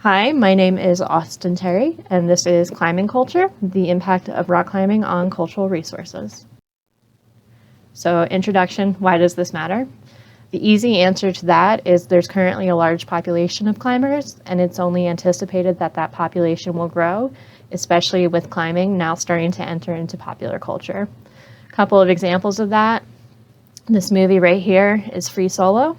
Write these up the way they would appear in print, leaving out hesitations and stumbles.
Hi, my name is Austin Terry, and this is Climbing Culture, the impact of rock climbing on cultural resources. So, introduction, why does this matter? The easy answer to that is there's currently a large population of climbers, and it's only anticipated that that population will grow, especially with climbing now starting to enter into popular culture. A couple of examples of that. This movie right here is Free Solo.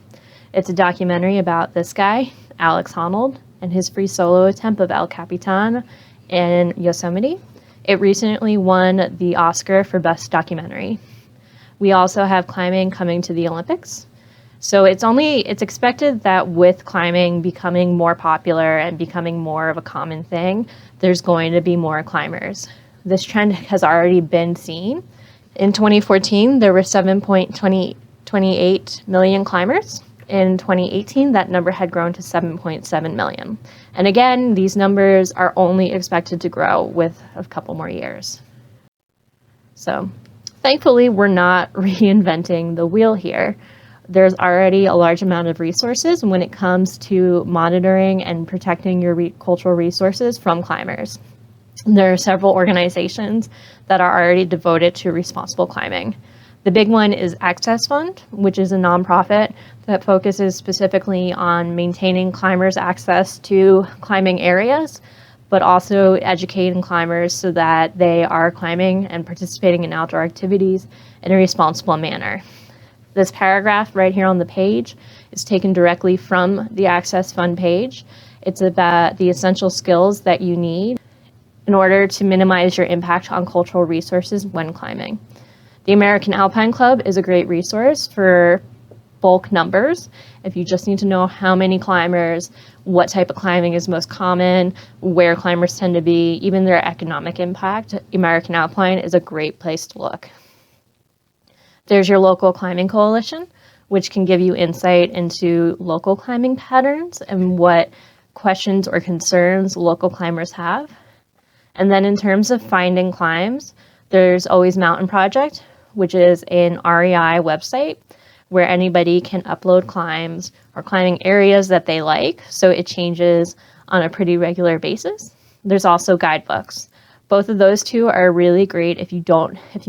It's a documentary about this guy, Alex Honnold, and his free solo attempt of El Capitan in Yosemite. It recently won the Oscar for Best Documentary. We also have climbing coming to the Olympics. So it's expected that with climbing becoming more popular and becoming more of a common thing, there's going to be more climbers. This trend has already been seen. In 2014, there were 7.28 million climbers. In 2018, that number had grown to 7.7 million. And again, these numbers are only expected to grow with a couple more years. So thankfully, we're not reinventing the wheel here. There's already a large amount of resources when it comes to monitoring and protecting your cultural resources from climbers. There are several organizations that are already devoted to responsible climbing. The big one is Access Fund, which is a nonprofit that focuses specifically on maintaining climbers' access to climbing areas, but also educating climbers so that they are climbing and participating in outdoor activities in a responsible manner. This paragraph right here on the page is taken directly from the Access Fund page. It's about the essential skills that you need in order to minimize your impact on cultural resources when climbing. The American Alpine Club is a great resource for bulk numbers. If you just need to know how many climbers, what type of climbing is most common, where climbers tend to be, even their economic impact, American Alpine is a great place to look. There's your local climbing coalition, which can give you insight into local climbing patterns and what questions or concerns local climbers have. And then in terms of finding climbs, there's always Mountain Project, which is an REI website where anybody can upload climbs or climbing areas that they like, so it changes on a pretty regular basis. There's also guidebooks. Both of those two are really great if you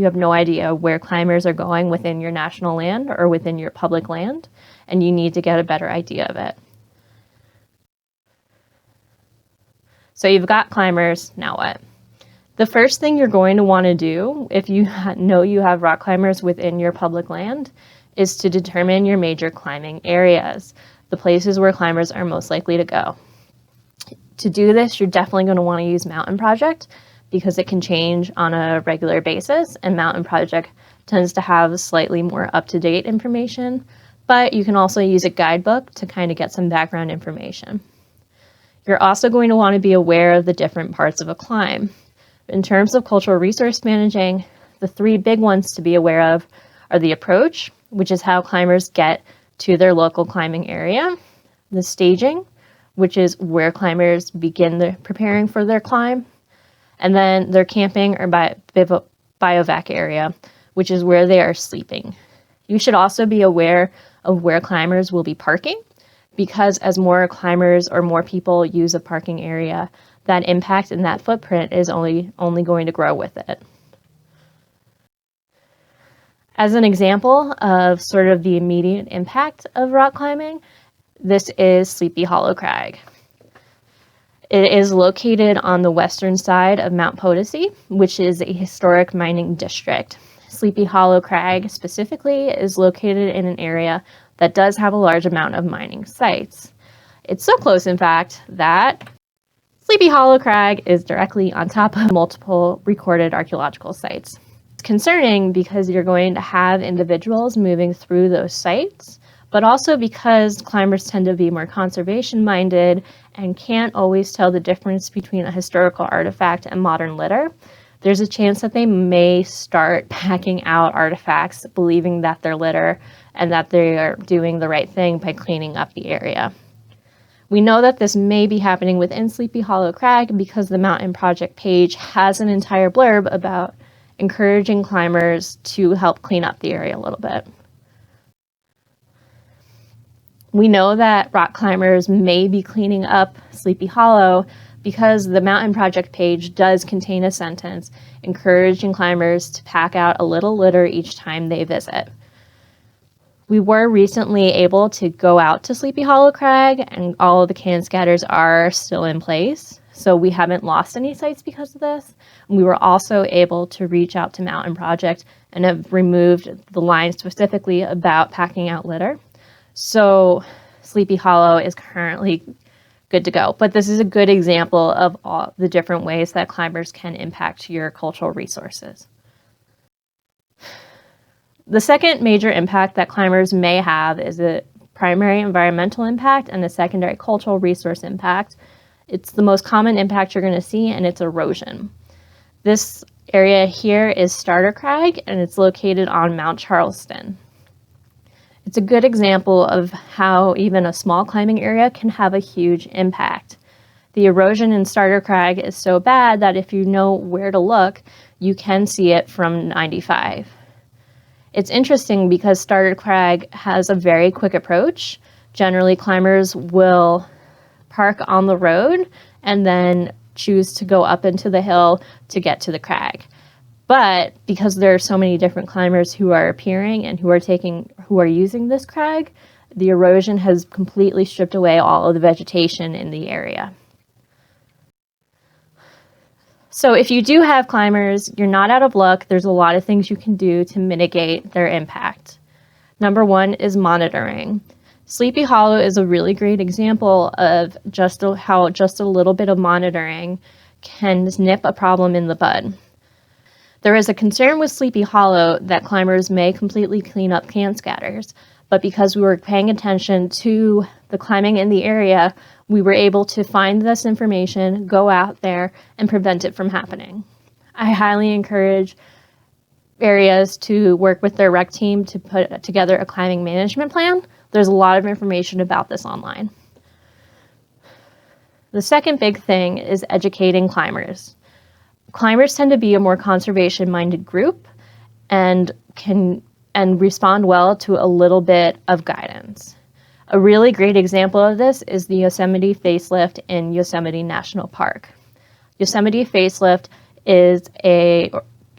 have no idea where climbers are going within your national land or within your public land, and you need to get a better idea of it. So you've got climbers, now what? The first thing you're going to want to do if you know you have rock climbers within your public land is to determine your major climbing areas, the places where climbers are most likely to go. To do this, you're definitely going to want to use Mountain Project because it can change on a regular basis, and Mountain Project tends to have slightly more up-to-date information, but you can also use a guidebook to kind of get some background information. You're also going to want to be aware of the different parts of a climb. In terms of cultural resource managing, the three big ones to be aware of are the approach, which is how climbers get to their local climbing area, the staging, which is where climbers begin preparing for their climb, and then their camping or bivouac area, which is where they are sleeping. You should also be aware of where climbers will be parking, because as more climbers or more people use a parking area, that impact and that footprint is only going to grow with it. As an example of sort of the immediate impact of rock climbing, this is Sleepy Hollow Crag. It is located on the western side of Mount Potosi, which is a historic mining district. Sleepy Hollow Crag specifically is located in an area that does have a large amount of mining sites. It's so close, in fact, that Sleepy Hollow Crag is directly on top of multiple recorded archaeological sites. It's concerning because you're going to have individuals moving through those sites, but also because climbers tend to be more conservation-minded and can't always tell the difference between a historical artifact and modern litter. There's a chance that they may start packing out artifacts, believing that they're litter and that they are doing the right thing by cleaning up the area. We know that this may be happening within Sleepy Hollow Crag because the Mountain Project page has an entire blurb about encouraging climbers to help clean up the area a little bit. We know that rock climbers may be cleaning up Sleepy Hollow because the Mountain Project page does contain a sentence encouraging climbers to pack out a little litter each time they visit. We were recently able to go out to Sleepy Hollow Crag, and all of the can scatters are still in place, so we haven't lost any sites because of this. And we were also able to reach out to Mountain Project and have removed the line specifically about packing out litter. So Sleepy Hollow is currently good to go. But this is a good example of all the different ways that climbers can impact your cultural resources. The second major impact that climbers may have is a primary environmental impact and a secondary cultural resource impact. It's the most common impact you're going to see, and it's erosion. This area here is Starter Crag, and it's located on Mount Charleston. It's a good example of how even a small climbing area can have a huge impact. The erosion in Starter Crag is so bad that if you know where to look, you can see it from 95. It's interesting because Starter Crag has a very quick approach. Generally, climbers will park on the road and then choose to go up into the hill to get to the crag. But because there are so many different climbers who are appearing and who are using this crag, the erosion has completely stripped away all of the vegetation in the area. So if you do have climbers, you're not out of luck. There's a lot of things you can do to mitigate their impact. Number one is monitoring. Sleepy Hollow is a really great example of how just a little bit of monitoring can nip a problem in the bud. There is a concern with Sleepy Hollow that climbers may completely clean up can scatters, but because we were paying attention to the climbing in the area, we were able to find this information, go out there, and prevent it from happening. I highly encourage areas to work with their rec team to put together a climbing management plan. There's a lot of information about this online. The second big thing is educating climbers. Climbers tend to be a more conservation-minded group and respond well to a little bit of guidance. A really great example of this is the Yosemite Facelift in Yosemite National Park. Yosemite Facelift is an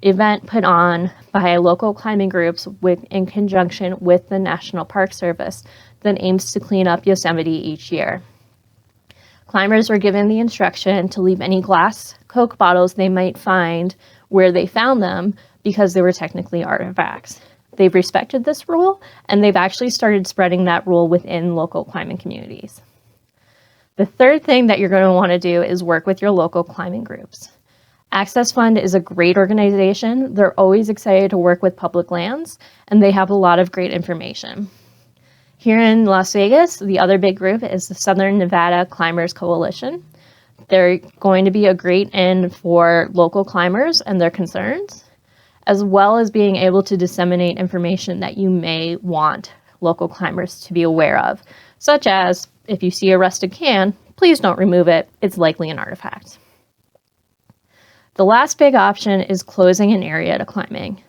event put on by local climbing groups in conjunction with the National Park Service that aims to clean up Yosemite each year. Climbers were given the instruction to leave any glass Coke bottles they might find where they found them because they were technically artifacts. They've respected this rule, and they've actually started spreading that rule within local climbing communities. The third thing that you're going to want to do is work with your local climbing groups. Access Fund is a great organization. They're always excited to work with public lands, and they have a lot of great information. Here in Las Vegas, the other big group is the Southern Nevada Climbers Coalition. They're going to be a great in for local climbers and their concerns, as well as being able to disseminate information that you may want local climbers to be aware of, such as if you see a rusted can, please don't remove it. It's likely an artifact. The last big option is closing an area to climbing.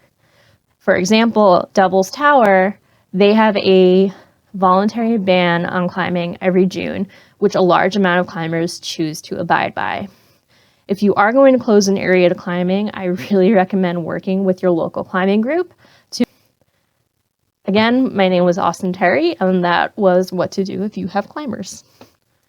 For example, Devil's Tower, they have a voluntary ban on climbing every June, which a large amount of climbers choose to abide by. If you are going to close an area to climbing, I really recommend working with your local climbing group. Again, my name was Austin Terry, and that was what to do if you have climbers.